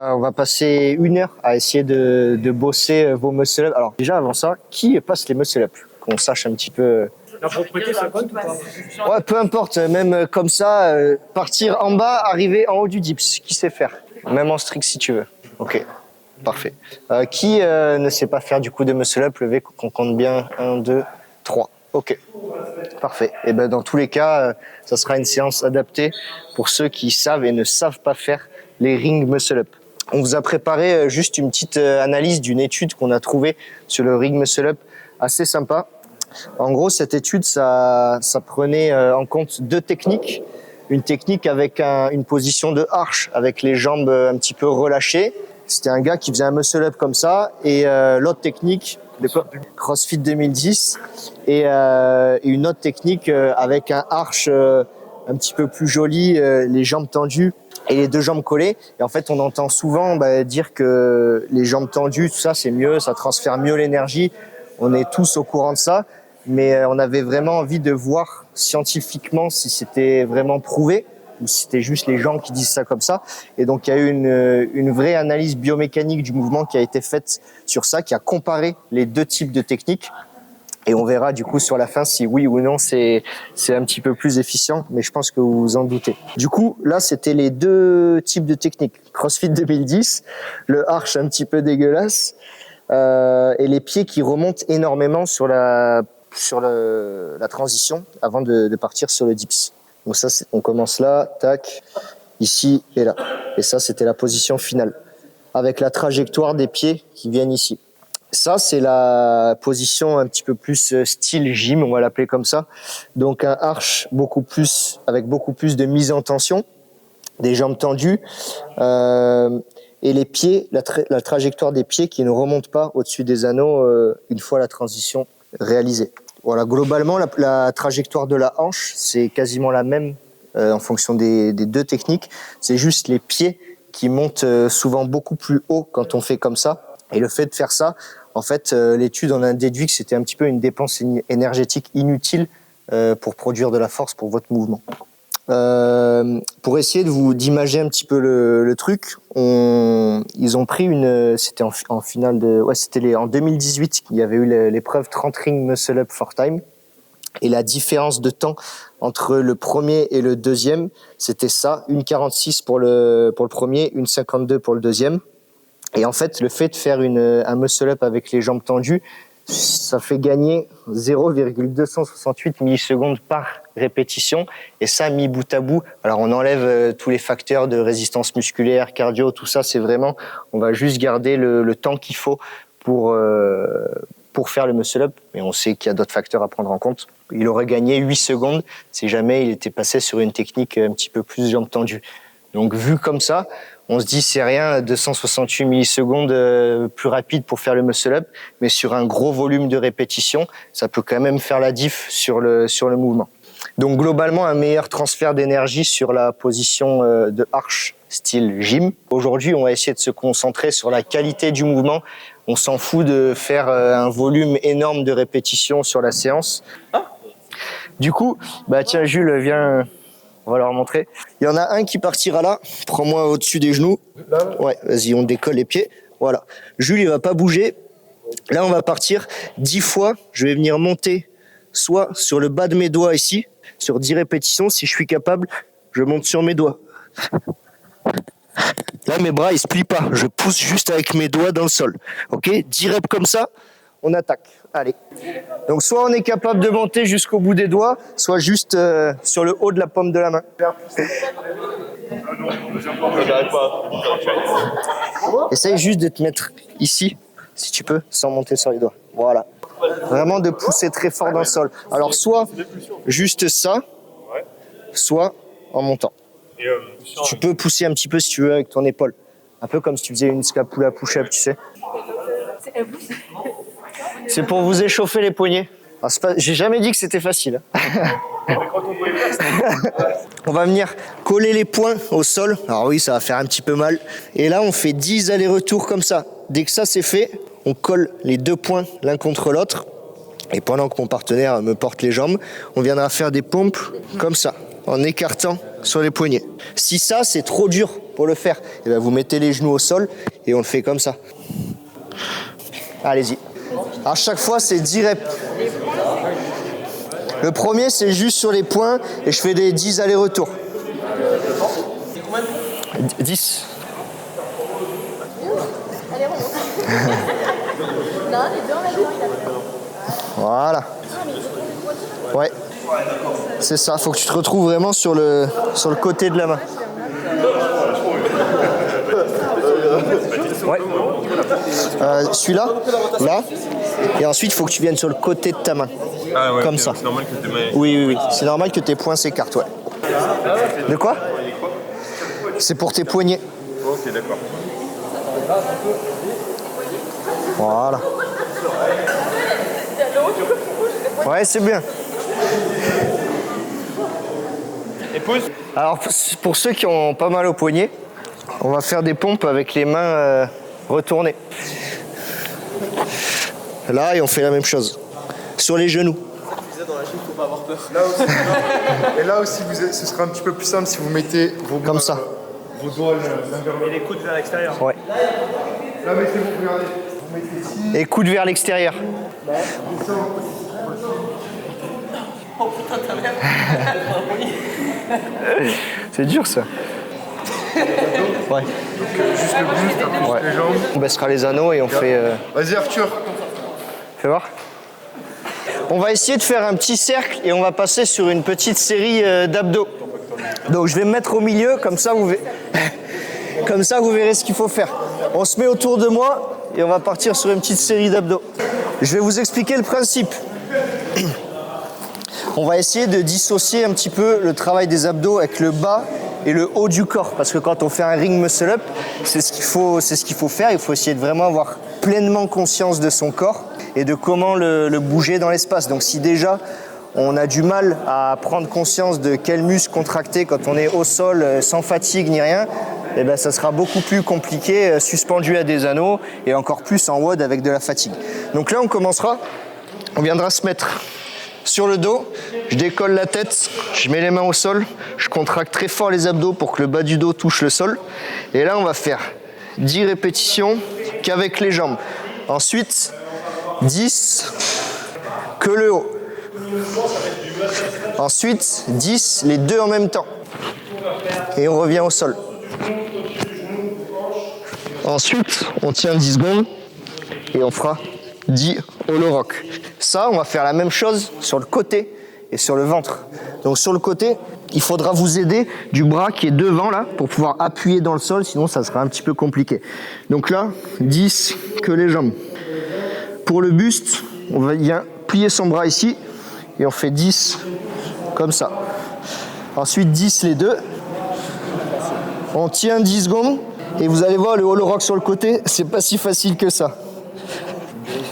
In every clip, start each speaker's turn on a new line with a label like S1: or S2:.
S1: On va passer 1 heure à essayer de bosser vos muscle-up. Alors déjà avant ça, qui passe les muscle-up? Qu'on sache un petit peu...
S2: La propreté, ça compte ou pas?
S1: Ouais, peu importe, même comme ça, partir en bas, arriver en haut du dips. Qui sait faire? Même en strict si tu veux. Ok, parfait. Qui ne sait pas faire du coup de muscle-up? Levé, qu'on compte bien. 1, 2, 3. Ok, parfait. Et ben dans tous les cas, ça sera une séance adaptée pour ceux qui savent et ne savent pas faire les ring muscle-up. On vous a préparé juste une petite analyse d'une étude qu'on a trouvée sur le ring muscle-up, assez sympa. En gros, cette étude, ça prenait en compte 2 techniques. Une technique avec une position de arche, avec les jambes un petit peu relâchées. C'était un gars qui faisait un muscle-up comme ça. Et l'autre technique, CrossFit 2010. Et une autre technique avec un arche un petit peu plus joli, les jambes tendues et les 2 jambes collées. Et en fait, on entend souvent dire que les jambes tendues, tout ça, c'est mieux, ça transfère mieux l'énergie. On est tous au courant de ça. Mais on avait vraiment envie de voir scientifiquement si c'était vraiment prouvé ou si c'était juste les gens qui disent ça comme ça. Et donc, il y a eu une vraie analyse biomécanique du mouvement qui a été faite sur ça, qui a comparé les 2 types de techniques. Et on verra du coup sur la fin si oui ou non c'est un petit peu plus efficient, mais je pense que vous vous en doutez. Du coup, là, c'était les 2 types de techniques. CrossFit 2010, le arch un petit peu dégueulasse, et les pieds qui remontent énormément sur la transition avant de partir sur le dips. Donc ça, on commence là, tac, ici et là. Et ça, c'était la position finale, avec la trajectoire des pieds qui viennent ici. Ça, c'est la position un petit peu plus style gym, on va l'appeler comme ça. Donc un arch avec beaucoup plus de mise en tension, des jambes tendues, et les pieds, la trajectoire des pieds qui ne remonte pas au-dessus des anneaux une fois la transition réalisée. Voilà, globalement, la trajectoire de la hanche, c'est quasiment la même en fonction des 2 techniques. C'est juste les pieds qui montent souvent beaucoup plus haut quand on fait comme ça. Et le fait de faire ça, en fait, l'étude en a déduit que c'était un petit peu une dépense énergétique inutile pour produire de la force pour votre mouvement. Pour essayer d'imager un petit peu le truc, ils ont pris c'était en finale en 2018, il y avait eu l'épreuve 30 ring muscle up 4 time. Et la différence de temps entre le premier et le deuxième, c'était ça, 1,46 pour le premier, 1,52 pour le deuxième. Et en fait, le fait de faire un muscle-up avec les jambes tendues, ça fait gagner 0,268 millisecondes par répétition. Et ça, mis bout à bout, alors on enlève tous les facteurs de résistance musculaire, cardio, tout ça, c'est vraiment, on va juste garder le temps qu'il faut pour faire le muscle-up. Mais on sait qu'il y a d'autres facteurs à prendre en compte. Il aurait gagné 8 secondes si jamais il était passé sur une technique un petit peu plus jambes tendues. Donc vu comme ça, on se dit c'est rien, 268 millisecondes plus rapide pour faire le muscle-up, mais sur un gros volume de répétition, ça peut quand même faire la diff sur le mouvement. Donc globalement, un meilleur transfert d'énergie sur la position de arche style gym. Aujourd'hui, on va essayer de se concentrer sur la qualité du mouvement. On s'en fout de faire un volume énorme de répétitions sur la séance. Du coup, tiens Jules, viens... On va leur montrer. Il y en a un qui partira là. Prends-moi au-dessus des genoux. Ouais, vas-y, on décolle les pieds. Voilà. Jules, il va pas bouger. Là, on va partir 10 fois. Je vais venir monter soit sur le bas de mes doigts ici, sur 10 répétitions. Si je suis capable, je monte sur mes doigts. Là, mes bras, ils se plient pas. Je pousse juste avec mes doigts dans le sol. Ok, 10 reps comme ça. On attaque. Allez. Donc soit on est capable de monter jusqu'au bout des doigts, soit juste sur le haut de la paume de la main. Essaye juste de te mettre ici, si tu peux, sans monter sur les doigts. Voilà. Vraiment de pousser très fort dans le sol. Alors soit juste ça, soit en montant. Tu peux pousser un petit peu si tu veux avec ton épaule. Un peu comme si tu faisais une scapula push-up, tu sais. C'est pour vous échauffer les poignets. J'ai jamais dit que c'était facile. On va venir coller les poings au sol. Alors oui, ça va faire un petit peu mal. Et là, on fait 10 allers-retours comme ça. Dès que ça c'est fait, on colle les 2 poings l'un contre l'autre. Et pendant que mon partenaire me porte les jambes, on viendra faire des pompes comme ça. en écartant sur les poignets. Si ça, c'est trop dur pour le faire, et bien vous mettez les genoux au sol et on le fait comme ça. Allez-y. À chaque fois, c'est 10 reps. Le premier, c'est juste sur les poings et je fais des 10 allers-retours. 10.
S2: Allez, remonte. Non, les deux en même temps, il a fait.
S1: Voilà. Ouais. C'est ça, faut que tu te retrouves vraiment sur le côté de la main. Ouais. Celui-là, là. Et ensuite, il faut que tu viennes sur le côté de ta main.
S3: Ah ouais,
S1: comme
S3: okay,
S1: ça.
S3: C'est normal que tes mains...
S1: Oui. C'est normal que tes poings s'écartent, ouais. De quoi? C'est pour tes poignets.
S3: Ok, d'accord.
S1: Voilà. Ouais, c'est bien.
S3: Et pousse.
S1: Alors, pour ceux qui ont pas mal au poignet, on va faire des pompes avec les mains retournées. Là, et on fait la même chose. Sur les genoux.
S4: Dans la chute, faut pas avoir peur.
S5: Là aussi, et là aussi, ce sera un petit peu plus simple si vous mettez vos
S1: Comme ça.
S5: Vos doigts l'un vers l'autre.
S4: Et les coudes vers l'extérieur.
S1: Ouais.
S5: Là, mettez-vous, regardez. Vous mettez ici.
S1: Et coude vers l'extérieur.
S4: Oh putain, ta mère.
S1: C'est dur ça. Ouais.
S5: Juste le buste, après
S1: Ouais.
S5: juste les jambes.
S1: On baissera les anneaux et on fait.
S5: Vas-y, Arthur.
S1: Fais voir. On va essayer de faire un petit cercle et on va passer sur une petite série d'abdos. Donc je vais me mettre au milieu, comme ça vous verrez ce qu'il faut faire. On se met autour de moi et on va partir sur une petite série d'abdos. Je vais vous expliquer le principe. On va essayer de dissocier un petit peu le travail des abdos avec le bas et le haut du corps. Parce que quand on fait un ring muscle up, c'est ce qu'il faut faire. Il faut essayer de vraiment avoir pleinement conscience de son corps et de comment le bouger dans l'espace. Donc si déjà on a du mal à prendre conscience de quels muscles contracter quand on est au sol sans fatigue ni rien, eh ben, ça sera beaucoup plus compliqué suspendu à des anneaux et encore plus en WOD avec de la fatigue. Donc là on commencera, on viendra se mettre sur le dos, je décolle la tête, je mets les mains au sol, je contracte très fort les abdos pour que le bas du dos touche le sol. Et là, on va faire 10 répétitions qu'avec les jambes. Ensuite, 10 que le haut. Ensuite, 10 les deux en même temps. Et on revient au sol. Ensuite, on tient 10 secondes et on fera 10 hollow rock. Ça, on va faire la même chose sur le côté et sur le ventre. Donc sur le côté, il faudra vous aider du bras qui est devant là pour pouvoir appuyer dans le sol, sinon ça sera un petit peu compliqué. Donc là, 10 que les jambes. Pour le buste, on va bien plier son bras ici et on fait 10 comme ça. Ensuite 10 les deux. On tient 10 secondes et vous allez voir le hollow rock sur le côté, c'est pas si facile que ça.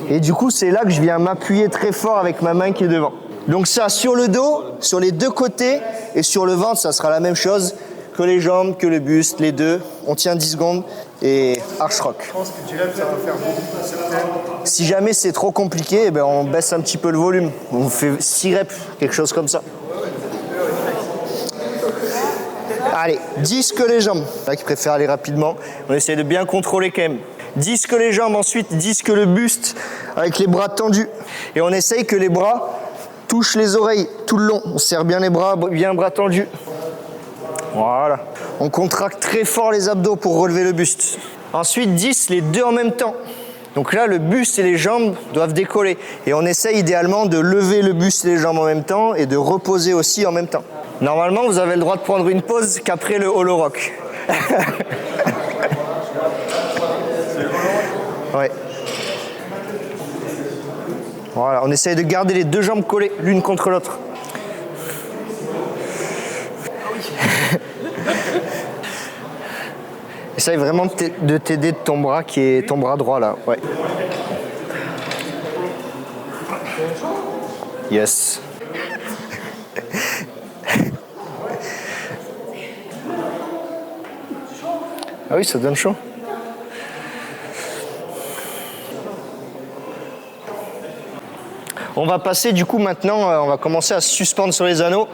S1: Et du coup, c'est là que je viens m'appuyer très fort avec ma main qui est devant. Donc ça, sur le dos, sur les deux côtés, et sur le ventre, ça sera la même chose que les jambes, que le buste, les deux. On tient 10 secondes et arch rock.
S5: Je pense que 10 reps, ça va faire beaucoup pour certaines.
S1: Si jamais c'est trop compliqué, eh ben on baisse un petit peu le volume. On fait 6 reps, quelque chose comme ça. Allez, 10 que les jambes. Là qui préfère aller rapidement, on essaie de bien contrôler quand même. 10 que les jambes, ensuite 10 que le buste avec les bras tendus. Et on essaye que les bras touchent les oreilles tout le long. On serre bien les bras, bien bras tendus. Voilà. On contracte très fort les abdos pour relever le buste. Ensuite 10 les deux en même temps. Donc là le buste et les jambes doivent décoller. Et on essaye idéalement de lever le buste et les jambes en même temps et de reposer aussi en même temps. Normalement vous avez le droit de prendre une pause qu'après le hollow rock. Ouais. Voilà, on essaye de garder les deux jambes collées l'une contre l'autre. Essaye vraiment de t'aider de ton bras qui est ton bras droit là. Ouais. Yes. Ah oui, ça donne chaud. On va passer du coup maintenant, on va commencer à se suspendre sur les anneaux.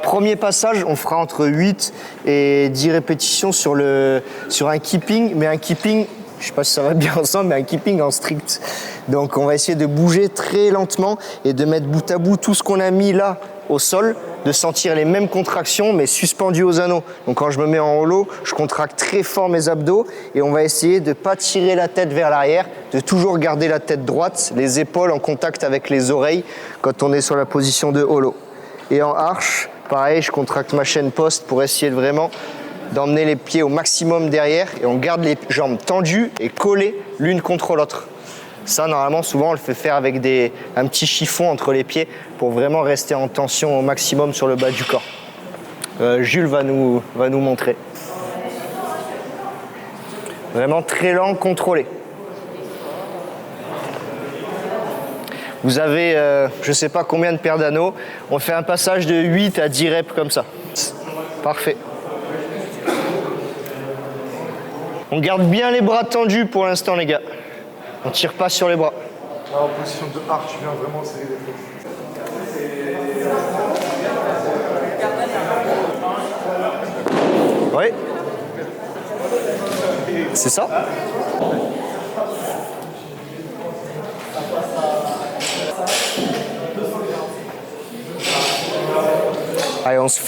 S1: Premier passage, on fera entre 8 et 10 répétitions sur un keeping, mais un keeping, je sais pas si ça va bien ensemble, mais un keeping en strict. Donc on va essayer de bouger très lentement et de mettre bout à bout tout ce qu'on a mis là au sol, de sentir les mêmes contractions mais suspendues aux anneaux. Donc quand je me mets en holo, je contracte très fort mes abdos et on va essayer de ne pas tirer la tête vers l'arrière, de toujours garder la tête droite, les épaules en contact avec les oreilles quand on est sur la position de holo. Et en arche, pareil, je contracte ma chaîne poste pour essayer de vraiment d'emmener les pieds au maximum derrière et on garde les jambes tendues et collées l'une contre l'autre. Ça, normalement, souvent, on le fait faire avec un petit chiffon entre les pieds pour vraiment rester en tension au maximum sur le bas du corps. Jules va nous montrer. Vraiment très lent, contrôlé. Vous avez, je ne sais pas combien de paires d'anneaux. On fait un passage de 8 à 10 reps comme ça. Parfait. On garde bien les bras tendus pour l'instant, les gars. On tire pas sur les bras.
S5: Là, en position de arche, tu viens vraiment serrer les fesses.
S1: Oui. C'est ça. Allez, on se...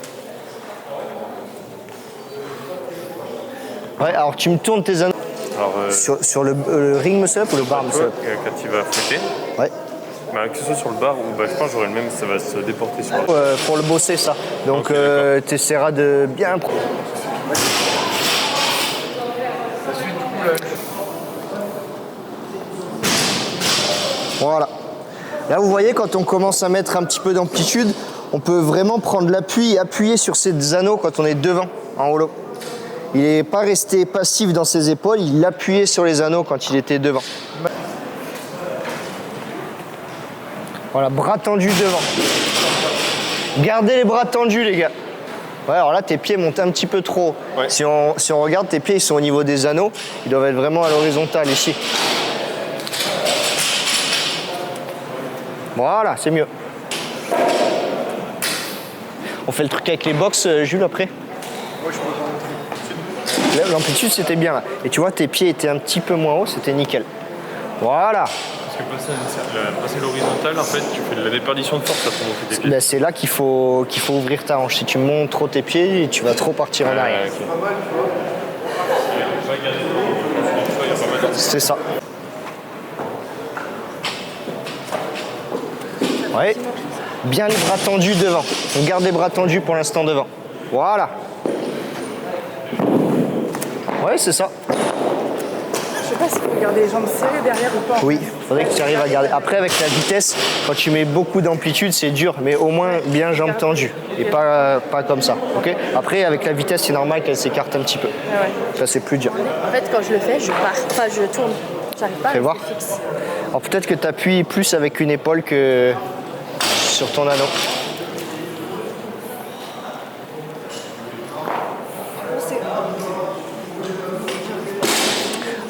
S1: Ouais, alors tu me tournes tes anneaux.
S3: Alors,
S1: Sur le ring muscle up ou le bar muscle up?
S3: quand il va fléter,
S1: Ouais.
S3: bah, que ce soit sur le bar ou bah, je pense que j'aurai le même, ça va se déporter sur le
S1: Pour le bosser ça. Donc
S3: Ok,
S1: tu essaieras de bien... Voilà. Là vous voyez quand on commence à mettre un petit peu d'amplitude, on peut vraiment prendre l'appui et appuyer sur ces anneaux quand on est devant en holo. Il n'est pas resté passif dans ses épaules, il appuyait sur les anneaux quand il était devant. Voilà, bras tendus devant. Gardez les bras tendus, les gars. Ouais, alors là, tes pieds montent un petit peu trop.
S3: Ouais.
S1: Si on regarde, tes pieds, ils sont au niveau des anneaux. Ils doivent être vraiment à l'horizontale, ici. Voilà, c'est mieux. On fait le truc avec les box, Jules, après?
S5: Ouais, je peux pas montrer.
S1: L'amplitude, c'était bien, là. Et tu vois, tes pieds étaient un petit peu moins hauts, c'était nickel. Voilà.
S3: Parce que passer l'horizontale, en fait, tu fais de la déperdition de force à ton monter tes pieds.
S1: Ben, c'est là qu'il faut ouvrir ta hanche. Si tu montes trop tes pieds, tu vas trop partir en arrière.
S3: Ok.
S1: C'est ça. Ouais. Bien les bras tendus devant. On garde les bras tendus pour l'instant devant. Voilà. Ouais, c'est ça.
S2: Je sais pas s'il faut garder les jambes serrées derrière ou pas.
S1: Oui, il faudrait que tu arrives à garder. Après, avec la vitesse, quand tu mets beaucoup d'amplitude, c'est dur, mais au moins bien jambes tendues. Et pas comme ça. Ok. Après, avec la vitesse, c'est normal qu'elle s'écarte un petit peu.
S2: Ah ouais.
S1: Ça, c'est plus dur.
S2: En fait, quand je le fais, je pars. Enfin, je tourne. J'arrive pas à
S1: Fais voir.
S2: rester fixe.
S1: Alors peut-être que tu appuies plus avec une épaule que sur ton anneau.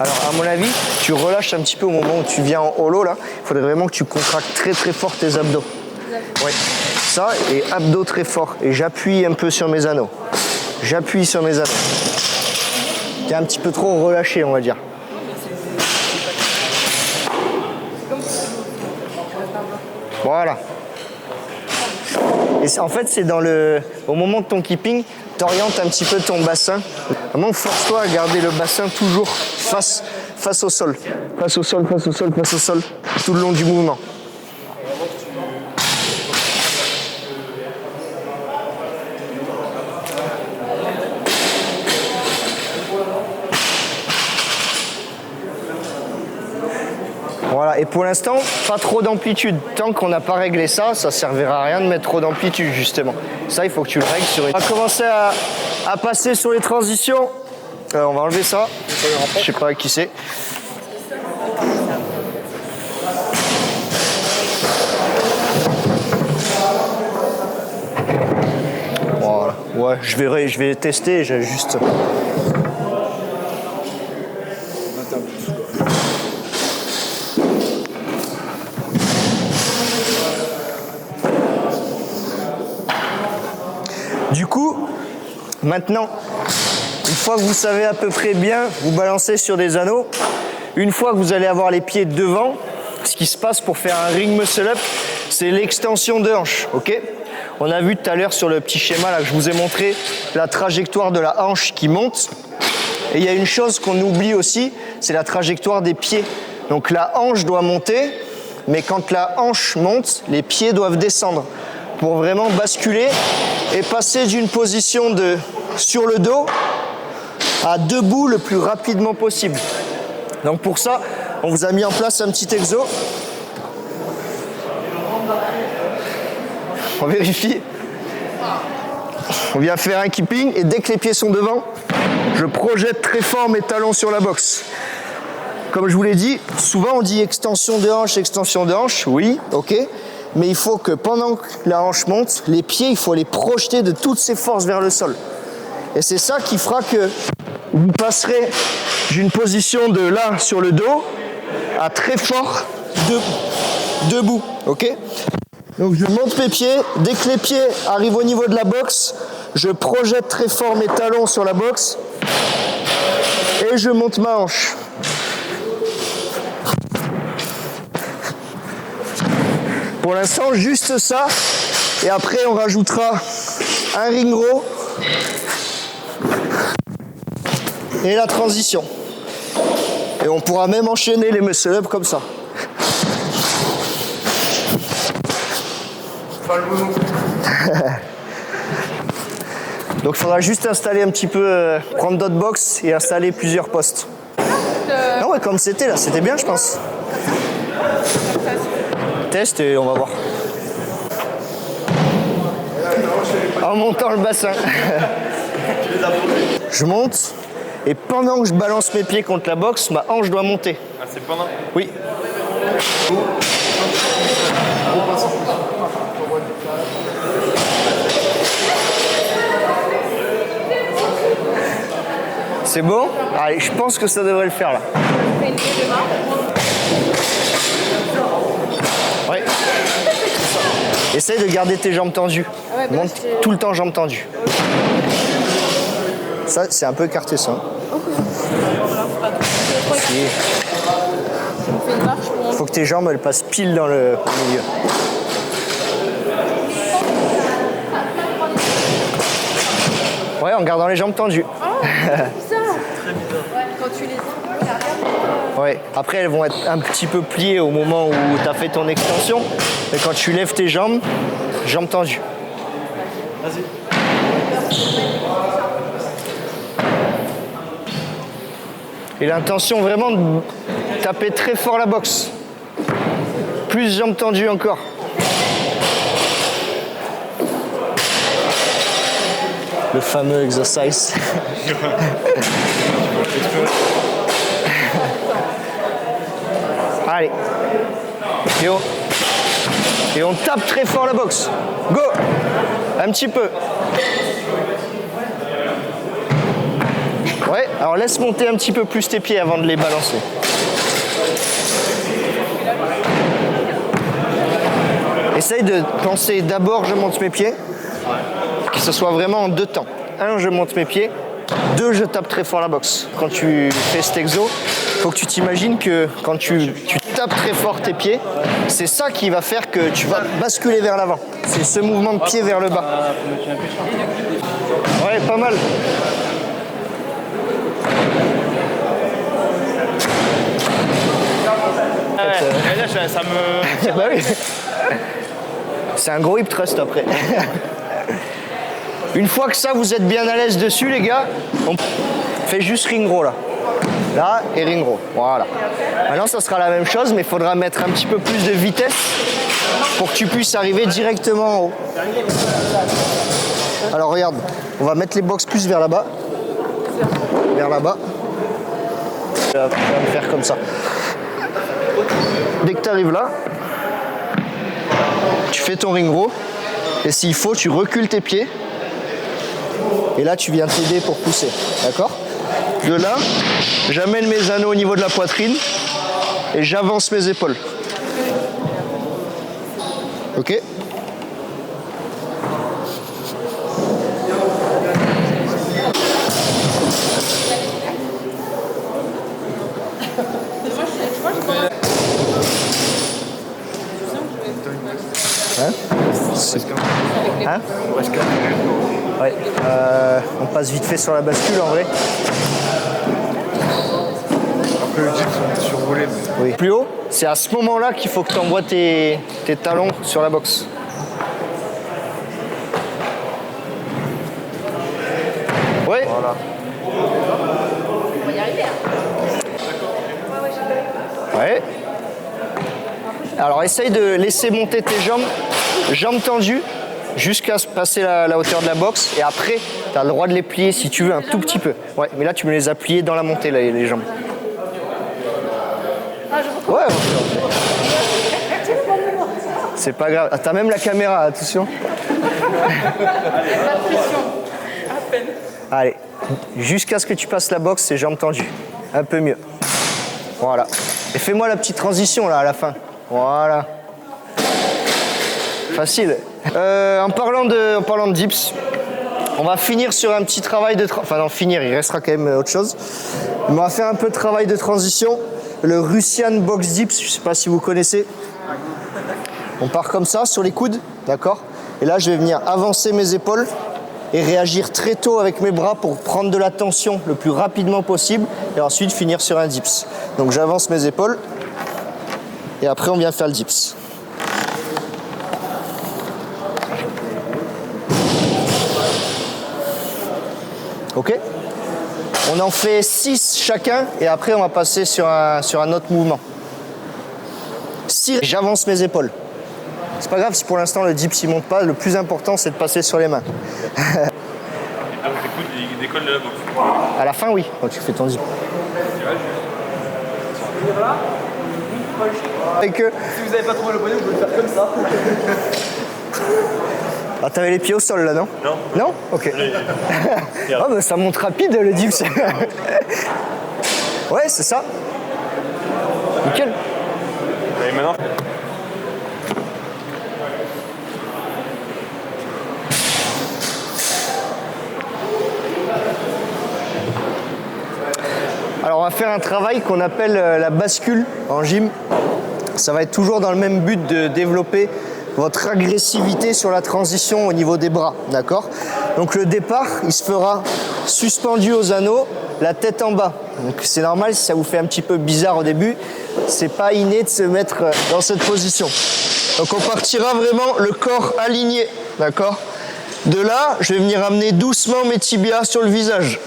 S1: Alors à mon avis, tu relâches un petit peu au moment où tu viens en holo là. Il faudrait vraiment que tu contractes très très fort tes abdos. Oui. Ça et abdos très fort. Et j'appuie un peu sur mes anneaux. J'appuie sur mes anneaux. T'es un petit peu trop relâché, on va dire. Voilà. Et en fait, c'est au moment de ton keeping, t'orientes un petit peu ton bassin. Vraiment, force-toi à garder le bassin toujours face au sol. Face au sol, face au sol, face au sol, tout le long du mouvement. Voilà, et pour l'instant, pas trop d'amplitude. Tant qu'on n'a pas réglé ça, ça servira à rien de mettre trop d'amplitude, justement. Ça, il faut que tu le règles sur une... On va commencer à passer sur les transitions. On va enlever ça. Je sais pas qui c'est. Voilà. Ouais, je vais tester, j'ai juste... Maintenant, une fois que vous savez à peu près bien, vous balancez sur des anneaux. Une fois que vous allez avoir les pieds devant, ce qui se passe pour faire un ring muscle up, c'est l'extension de hanche, ok? On a vu tout à l'heure sur le petit schéma là que je vous ai montré la trajectoire de la hanche qui monte. Et il y a une chose qu'on oublie aussi, c'est la trajectoire des pieds. Donc la hanche doit monter, mais quand la hanche monte, les pieds doivent descendre pour vraiment basculer et passer d'une position de sur le dos à debout le plus rapidement possible. Donc pour ça, on vous a mis en place un petit exo. On vérifie. On vient faire un keeping et dès que les pieds sont devant, je projette très fort mes talons sur la boxe. Comme je vous l'ai dit, souvent on dit extension de hanche, oui, ok. Mais il faut que pendant que la hanche monte, les pieds, il faut les projeter de toutes ses forces vers le sol. Et c'est ça qui fera que vous passerez d'une position de là sur le dos à très fort debout, ok? Donc je monte mes pieds, dès que les pieds arrivent au niveau de la boxe, je projette très fort mes talons sur la boxe et je monte ma hanche. Pour l'instant, juste ça, et après on rajoutera un ring row et la transition. Et on pourra même enchaîner les muscle up comme ça. Donc il faudra juste installer un petit peu, prendre d'autres box et installer plusieurs postes. Non ouais, comme c'était là, c'était bien je pense. Test et on va voir. En montant le bassin. Je monte et pendant que je balance mes pieds contre la boxe, ma hanche doit monter.
S3: Ah, c'est pendant?
S1: Oui. C'est bon? Allez, je pense que ça devrait le faire là. Oui. Essaye de garder tes jambes tendues. Monte tout le temps jambes tendues. Ça, c'est un peu écarté ça. Faut que tes jambes elles passent pile dans le milieu. Ouais, en gardant les jambes tendues.
S2: Quand tu les
S1: Ouais. Après, elles vont être un petit peu pliées au moment où tu as fait ton extension. Et quand tu lèves tes jambes, jambes tendues. Vas-y. Et l'intention vraiment de taper très fort la boxe. Plus jambes tendues encore. Le fameux exercice. Allez. Et on tape très fort la boxe. Go. Un petit peu. Ouais, alors laisse monter un petit peu plus tes pieds avant de les balancer. Essaye de penser d'abord je monte mes pieds, que ce soit vraiment en deux temps. 1, je monte mes pieds. 2, je tape très fort la boxe. Quand tu fais cet exo, il faut que tu t'imagines que quand tu tapes très fort tes pieds, c'est ça qui va faire que tu vas basculer vers l'avant. C'est ce mouvement de pied vers le bas. Ouais, pas mal.
S3: Ça me...
S1: Bah oui. C'est un gros hip thrust après. Une fois que ça, vous êtes bien à l'aise dessus, les gars, on fait juste ring row là. Là et ring row. Voilà. Maintenant, ça sera la même chose, mais il faudra mettre un petit peu plus de vitesse pour que tu puisses arriver directement en haut. Alors regarde, on va mettre les box plus vers là-bas. Vers là-bas. Tu vas me faire comme ça. Dès que tu arrives là, tu fais ton ring row. Et s'il faut, tu recules tes pieds. Et là, tu viens t'aider pour pousser. D'accord? De là, j'amène mes anneaux au niveau de la poitrine et j'avance mes épaules. Ok? Hein? Hein? Ouais. On passe vite fait sur la bascule en vrai.
S5: Après le dips, on est survolé. Mais...
S1: Oui. Plus haut, c'est à ce moment-là qu'il faut que tu envoies tes talons sur la boxe. Oui.
S5: Voilà.
S2: On va y arriver.
S1: Ouais. Alors essaye de laisser monter tes jambes tendues, jusqu'à passer la hauteur de la boxe. Et après, tu as le droit de les plier si tu veux un tout petit peu. Ouais, mais là, tu me les as pliées dans la montée, là, les jambes. Ouais, c'est pas grave. Ah, t'as même la caméra, attention.
S2: Pas de pression. À peine.
S1: Allez, jusqu'à ce que tu passes la boxe, c'est jambes tendues. Un peu mieux. Voilà. Et fais-moi la petite transition là à la fin. Voilà. Facile. En parlant de dips, on va finir sur un petit travail de... Enfin non, finir, il restera quand même autre chose. On va faire un peu de travail de transition. Le Russian Box Dips, je ne sais pas si vous connaissez. On part comme ça, sur les coudes, d'accord? Et là, je vais venir avancer mes épaules et réagir très tôt avec mes bras pour prendre de la tension le plus rapidement possible et ensuite finir sur un dips. Donc j'avance mes épaules et après on vient faire le dips. Ok? On en fait 6 chacun et après on va passer sur un autre mouvement. 6, j'avance mes épaules. C'est pas grave si pour l'instant le dips il monte pas, le plus important c'est de passer sur les mains.
S3: Donc tes coudes, ils décollent de la boxe.
S1: À la fin oui, quand tu fais ton dips. Et que...
S4: Si vous n'avez pas trouvé le bonnet, vous pouvez le faire comme ça.
S1: Ah, t'avais les pieds au sol là, non?
S3: Non.
S1: Non? Ok. Ah bah ça monte rapide le dips. Ouais, c'est ça. Nickel.
S3: Et maintenant
S1: Alors on va faire un travail qu'on appelle la bascule en gym. Ça va être toujours dans le même but de développer votre agressivité sur la transition au niveau des bras, d'accord? Donc le départ, il se fera suspendu aux anneaux, la tête en bas. Donc c'est normal si ça vous fait un petit peu bizarre au début, c'est pas inné de se mettre dans cette position. Donc on partira vraiment le corps aligné, d'accord? De là, je vais venir amener doucement mes tibias sur le visage.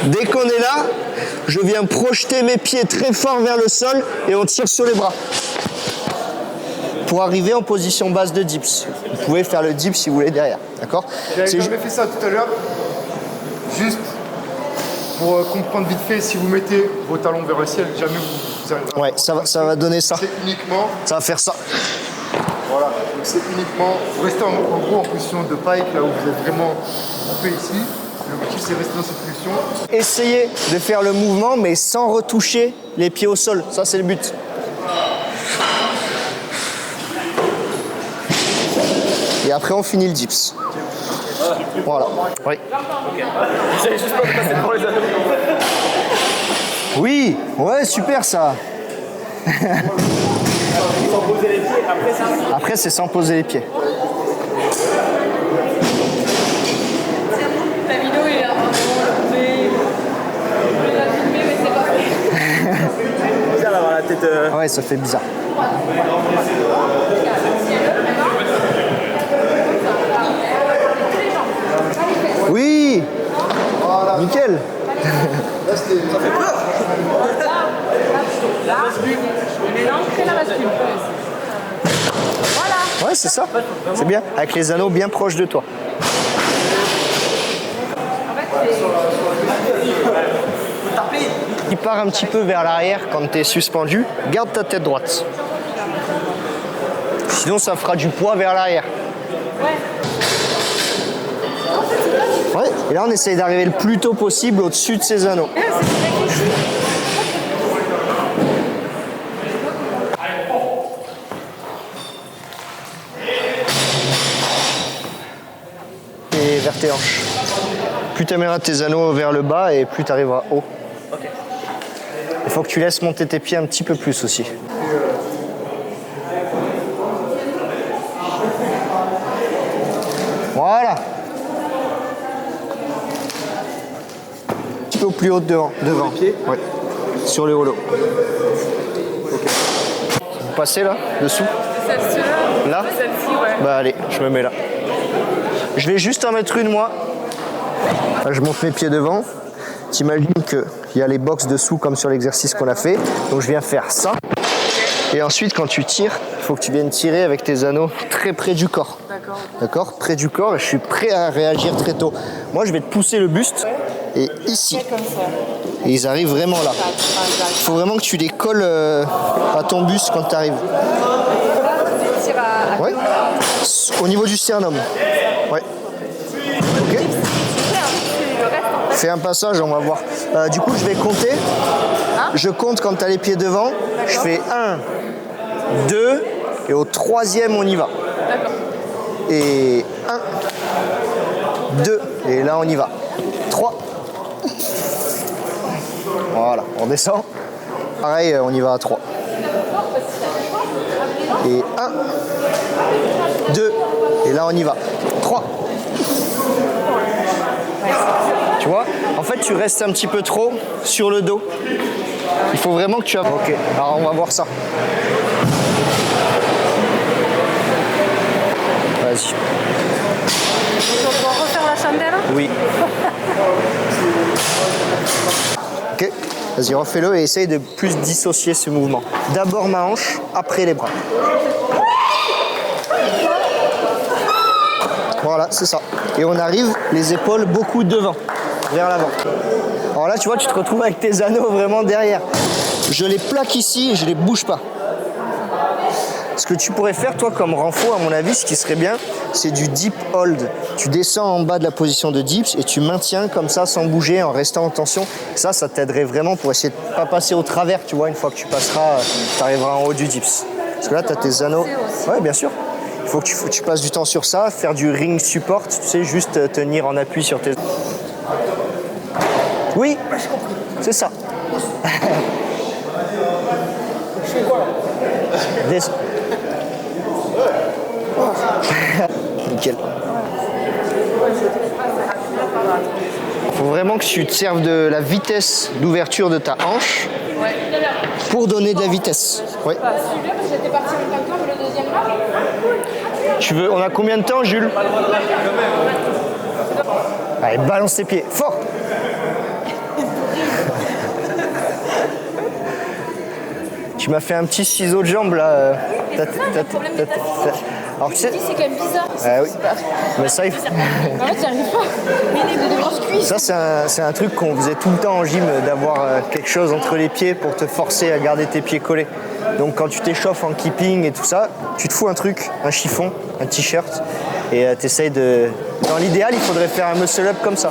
S1: Dès qu'on est là, je viens projeter mes pieds très fort vers le sol et on tire sur les bras. Pour arriver en position basse de dips. Vous pouvez faire le dips si vous voulez derrière, d'accord?
S5: J'avais fait ça tout à l'heure. Juste pour comprendre vite fait, si vous mettez vos talons vers le ciel, jamais vous arriverez.
S1: Ouais, ça va donner ça.
S5: C'est uniquement,
S1: Ça va faire ça.
S5: voilà, donc c'est uniquement, vous restez en gros en position de pike, là où vous êtes vraiment coupé ici. L'objectif c'est rester dans cette position.
S1: Essayez de faire le mouvement mais sans retoucher les pieds au sol. Ça c'est le but. Et après on finit le dips. Voilà. Oui.
S4: J'avais juste pas passer pour les anneaux.
S1: Oui, ouais, super ça.
S4: Sans poser les pieds, après c'est...
S1: Après c'est sans poser les pieds.
S2: La vidéo est là. On voulait la filmer, mais c'est pas fait.
S4: Bizarre d'avoir la tête...
S1: Ouais, ça fait bizarre. Oui. Nickel.
S2: Là, mais non, c'est la bascule. Voilà.
S1: Ouais, c'est ça. C'est bien. Avec les anneaux bien proches de toi.
S2: En fait, c'est...
S1: Tu pars un petit peu vers l'arrière quand tu es suspendu. Garde ta tête droite. Sinon, ça fera du poids vers l'arrière. Ouais. Et là, on essaye d'arriver le plus tôt possible au-dessus de ces anneaux. Et vers tes hanches. Plus tu amèneras tes anneaux vers le bas et plus tu arriveras haut. Il faut que tu laisses monter tes pieds un petit peu plus aussi. Voilà. Un petit peu plus haut devant.
S4: les pieds.
S1: Ouais. Sur le holo. Vous passez là, dessous?
S2: Celle-ci là.
S1: Là?
S2: Celle-ci, ouais.
S1: Bah allez, je me mets là. Je vais juste en mettre une moi. Là, je monte mes pieds devant. T'imagines qu'il y a les box dessous comme sur l'exercice qu'on a fait. Donc je viens faire ça. Et ensuite quand tu tires, il faut que tu viennes tirer avec tes anneaux très près du corps.
S2: D'accord.
S1: D'accord? Près du corps et je suis prêt à réagir très tôt. Moi je vais te pousser le buste et ici.
S2: Comme ça.
S1: Et ils arrivent vraiment là. Il faut vraiment que tu les colles à ton buste quand tu arrives.
S2: Tire à
S1: Ouais. Au niveau du sternum. Ouais. Ok.
S2: le reste en fait.
S1: Fais un passage, on va voir. Du coup, je vais compter. Je compte quand tu as les pieds devant. Je fais 1, 2, et au troisième, on y va.
S2: D'accord.
S1: Et 1, 2, et là, on y va. 3. Voilà, on descend. Pareil, on y va à 3. Et 1, 2, et là, on y va. 3. Tu vois? En fait, tu restes un petit peu trop sur le dos. Il faut vraiment que tu... Ok, alors on va voir ça. Vas-y.
S2: Donc on doit refaire la chandelle.
S1: Oui. Ok, vas-y, refais-le et essaye de plus dissocier ce mouvement. D'abord ma hanche, après les bras. Voilà, c'est ça. Et on arrive, les épaules beaucoup devant, vers l'avant. Alors là, tu vois, tu te retrouves avec tes anneaux vraiment derrière. Je les plaque ici et je les bouge pas. Ce que tu pourrais faire, toi, comme renfort, à mon avis, ce qui serait bien, c'est du deep hold. Tu descends en bas de la position de dips et tu maintiens comme ça, sans bouger, en restant en tension. Ça t'aiderait vraiment pour essayer de ne pas passer au travers, tu vois, une fois que tu passeras, tu arriveras en haut du dips. Parce que là, tu as tes anneaux. Ouais, bien sûr. Il faut que tu passes du temps sur ça, faire du ring support, tu sais, juste tenir en appui sur tes... Oui, c'est ça. Nickel. Faut vraiment que tu te serves de la vitesse d'ouverture de ta hanche pour donner de la vitesse. Ouais.
S2: Celui-là, parce que j'étais partie en même temps, mais le deuxième là.
S1: Tu veux, on a combien de temps, Jules? Allez, balance tes pieds, fort. Tu m'as fait un petit ciseau de jambe là. Alors tu sais,
S2: C'est quand même bizarre.
S1: oui. Mais ça,
S2: En fait, j'y arrive pas. Mais de grosses cuisses.
S1: ça c'est un truc qu'on faisait tout le temps en gym, d'avoir quelque chose entre les pieds pour te forcer à garder tes pieds collés. Donc quand tu t'échauffes en keeping et tout ça, tu te fous un truc, un chiffon, un t-shirt, et t'essayes de... Dans l'idéal, il faudrait faire un muscle up comme ça.